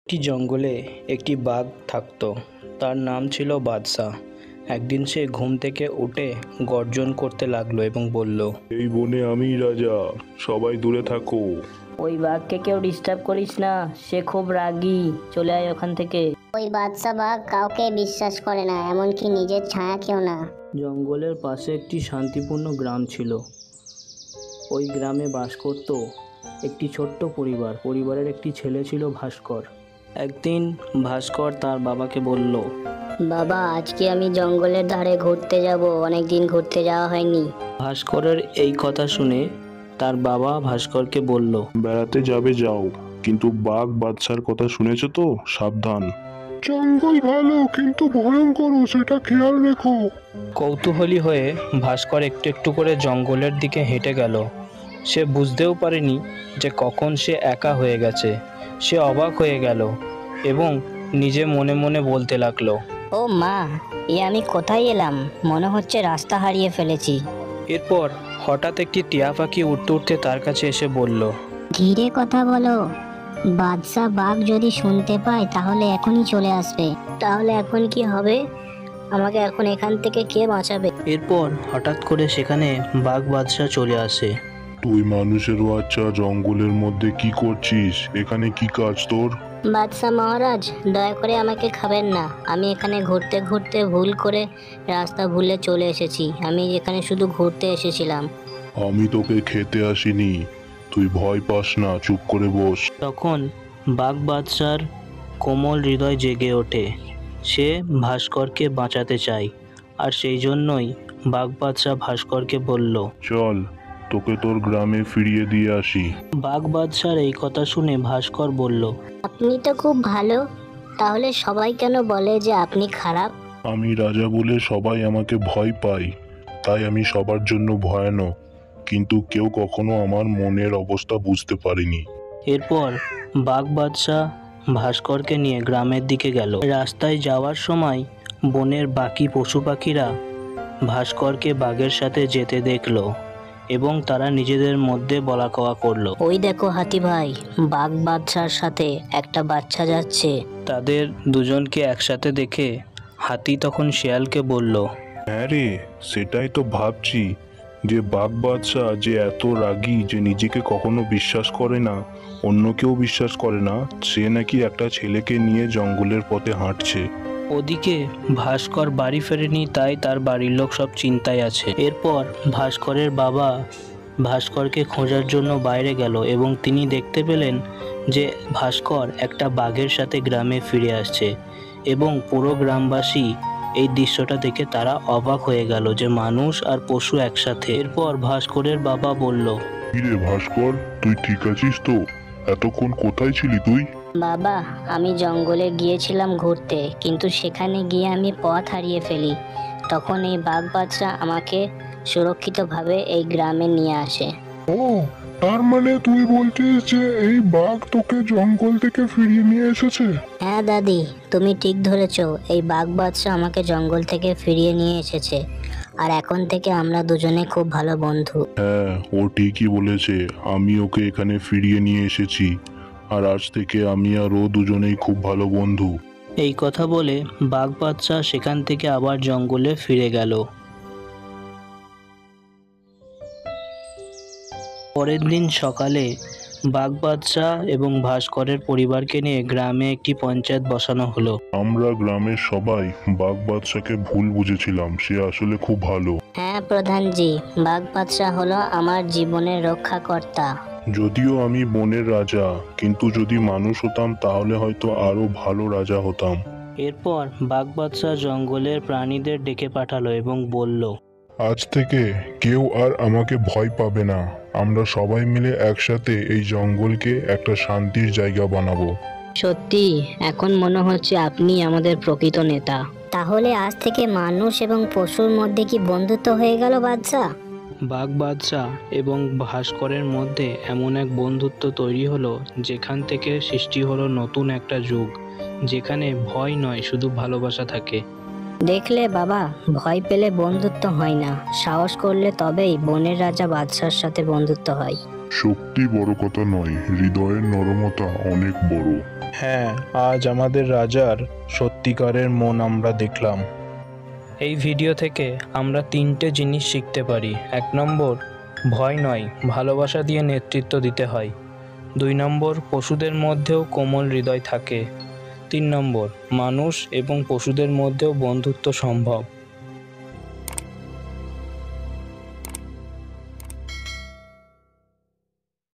একটি জঙ্গলে একটি বাঘ থাকতো। তার নাম ছিল বাদশা। একদিন সে ঘুম থেকে উঠে গর্জন করতে লাগলো এবং বলল, এই বনে আমিই রাজা, সবাই দূরে থাকো। ওই বাঘকে কেউ ডিস্টার্ব করিস না, সে খুব রাগী, চলে আয় ওখান থেকে। ওই বাদশা বাঘ কাউকে বিশ্বাস করে না, এমনকি নিজের ছায়াকেও না। জঙ্গলের পাশে একটি শান্তিপূর্ণ গ্রাম ছিল। ওই গ্রামে বাস করত একটি ছোট্ট পরিবার। পরিবারের একটি ছেলে ছিল ভাস্কর। একদিন ভাস্কর তার বাবাকে বলল, বাবা, আজকে আমি জঙ্গলের ধারে ঘুরতে যাব, অনেকদিন ঘুরতে যাওয়া হয়নি। ভাস্করের এই কথা শুনে তার বাবা ভাস্করকে বলল, বেড়াতে যাবে যাও, কিন্তু বাঘ বাদশার কথা শুনেছো তো, সাবধান। জঙ্গল ভালো কিন্তু ভয়ঙ্কর, সেটা খেয়াল রেখো। কৌতূহলী হয়ে ভাস্কর একটু একটু করে জঙ্গলের দিকে হেঁটে গেল। সে বুঝতেও পারেনি যে কখন সে একা হয়ে গেছে। সে অবাক হয়ে গেল এবং নিজে মনে মনে বলতে লাগলো, ও মা, আমি কোথায় এলাম? মনে হচ্ছে রাস্তা হারিয়ে ফেলেছি। এরপর হঠাৎ একটি টিয়া পাখি উঠতে উঠতে তার কাছে এসে বলল, ধীরে কথা বলো, বাদশা বাঘ যদি শুনতে পায় তাহলে এখনই চলে আসবে। তাহলে এখন কি হবে? আমাকে এখন এখান থেকে কে বাঁচাবে? এরপর হঠাৎ করে সেখানে বাঘ বাদশা চলে আসে। তুই মানুষের বাচ্চা, জঙ্গলের মধ্যে কি করছিস? এখানে কি কাজ তোর? বাদশা মহারাজ, দয়া করে আমাকে খাবেন না। আমি এখানে ঘুরতে ঘুরতে ভুল করে রাস্তা ভুলে চলে এসেছি। আমি এখানে শুধু ঘুরতে এসেছিলাম। আমি তোকে খেতে আসিনি, তুই ভয় পাস না, চুপ করে বস। তখন বাঘ বাদশার কোমল হৃদয় জেগে ওঠে। সে ভাস্করকে বাঁচাতে চায়, আর সেই জন্যই বাঘ বাদশা ভাস্করকে বলল, চল, তোকে তোর গ্রামে ফিরিয়ে দিয়ে আসি। বাঘ বাদশার এই কথা শুনে ভাস্কর বলল, আপনি তো খুব ভালো, তাহলে সবাই কেন বলে যে আপনি খারাপ? আমি রাজা বলে সবাই আমাকে ভয় পায়, তাই আমি সবার জন্য ভয়ানক, কিন্তু কেউ কখনো আমার মনের অবস্থা বুঝতে পারেনি। এরপর বাঘ বাদশা ভাস্করকে নিয়ে গ্রামের দিকে গেল। রাস্তায় যাওয়ার সময় বনের বাকি পশু পাখিরা ভাস্করকে বাঘের সাথে যেতে দেখলো এবং তারা নিজেদের মধ্যে বলা কওয়া করলো, ওই দেখো হাতি ভাই, বাঘ বাদশার সাথে একটা বাচ্চা যাচ্ছে। তাদের দুজনকে একসাথে দেখে হাতি তখন শিয়ালকে বলল, হ্যাঁ রে, সেটাই তো ভাবছি, যে বাঘ বাদশা যে এত রাগী যে নিজেকে কখনো বিশ্বাস করে না, অন্য কেউ বিশ্বাস করে না, সে নাকি একটা ছেলেকে নিয়ে জঙ্গলের পথে হাঁটছে। ওদিকে ভাস্কর বাড়ি ফেরেনি, তাই তার বাড়ির লোক সব চিন্তায় আছে। এরপর ভাস্করের বাবা ভাস্করকে খোঁজার জন্য বাইরে গেল এবং তিনি দেখতে পেলেন যে ভাস্কর একটা বাঘের সাথে গ্রামে ফিরে আসছে এবং পুরো গ্রামবাসী এই দৃশ্যটা দেখে তারা অবাক হয়ে গেল যে মানুষ আর পশু একসাথে। এরপর ভাস্করের বাবা বলল, কিরে ভাস্কর, তুই ঠিক আছিস তো? এতক্ষণ কোথায় ছিলি তুই? বাবা, আমি জঙ্গলে গিয়েছিলাম ঘুরতে, কিন্তু সেখানে গিয়ে আমি পথ হারিয়ে ফেলি। তখন এই বাঘ বাদশা আমাকে সুরক্ষিতভাবে এই গ্রামে নিয়ে আসে। ও, তার মানে তুই বলছিস যে এই বাঘ তোকে জঙ্গল থেকে ফিরিয়ে নিয়ে এসেছে? হ্যাঁ দাদি, তুমি ঠিক ধরেছ। এই বাঘ বাদশা আমাকে জঙ্গল থেকে ফিরিয়ে নিয়ে এসেছে, আর এখন থেকে আমরা দুজনে খুব ভালো বন্ধু। হ্যাঁ, ও ঠিকই বলেছে, আমি ওকে এখানে ফিরিয়ে নিয়ে এসেছি, আর আজ থেকে আমি আর ও দুজনেই খুব ভালো বন্ধু। এই কথা বলে বাঘ বাদশা সেখান থেকে আবার জঙ্গলে ফিরে গেল। পরের দিন সকালে বাঘ বাদশা এবং ভাস্করের পরিবারকে নিয়ে গ্রামে একটি পঞ্চায়েত বসানো হলো। আমরা গ্রামের সবাই বাঘ বাদশাকে ভুল বুঝেছিলাম, সে আসলে খুব ভালো। হ্যাঁ প্রধানজি, বাঘ বাদশা হলো আমার জীবনের রক্ষাকর্তা। যদিও আমি বনের রাজা, কিন্তু যদি মানুষ হতাম তাহলে হয়তো আরো ভালো রাজা হতাম। এরপর বাঘ বাদশা জঙ্গলের প্রাণীদের ডেকে পাঠালো এবং বলল, আজ থেকে কেউ আর আমাকে ভয় পাবে না, আমরা সবাই মিলে একসাথে এই জঙ্গলকে একটা শান্তির জায়গা বানাবো। সত্যি, এখন মনে হচ্ছে আপনি আমাদের প্রকৃত নেতা। তাহলে আজ থেকে মানুষ এবং পশুর মধ্যে কি বন্ধুত্ব হয়ে গেল বাদশা? বাঘ বাদশা এবং ভাস্করের মধ্যে এমন এক বন্ধুত্ব তৈরি হলো যেখান থেকে সৃষ্টি হলো নতুন একটা যুগ, যেখানে ভয় নয়, শুধু ভালোবাসা থাকে। দেখলে বাবা, ভয় পেলে বন্ধুত্ব হয় না, সাহস করলে তবেই বনের রাজা বাদশার সাথে বন্ধুত্ব হয়। শক্তি বড় কথা নয়, হৃদয়ের নরমতা অনেক বড়। হ্যাঁ, আজ আমাদের রাজার সত্যিকারের মন আমরা দেখলাম। এই ভিডিও থেকে আমরা 3টে জিনিস শিখতে পারি। 1 নম্বর, ভয় নয়, ভালোবাসা দিয়ে নেতৃত্ব দিতে হয়। 2 নম্বর, পশুদের মধ্যেও কোমল হৃদয় থাকে। 3 নম্বর, মানুষ এবং পশুদের মধ্যেও বন্ধুত্ব সম্ভব।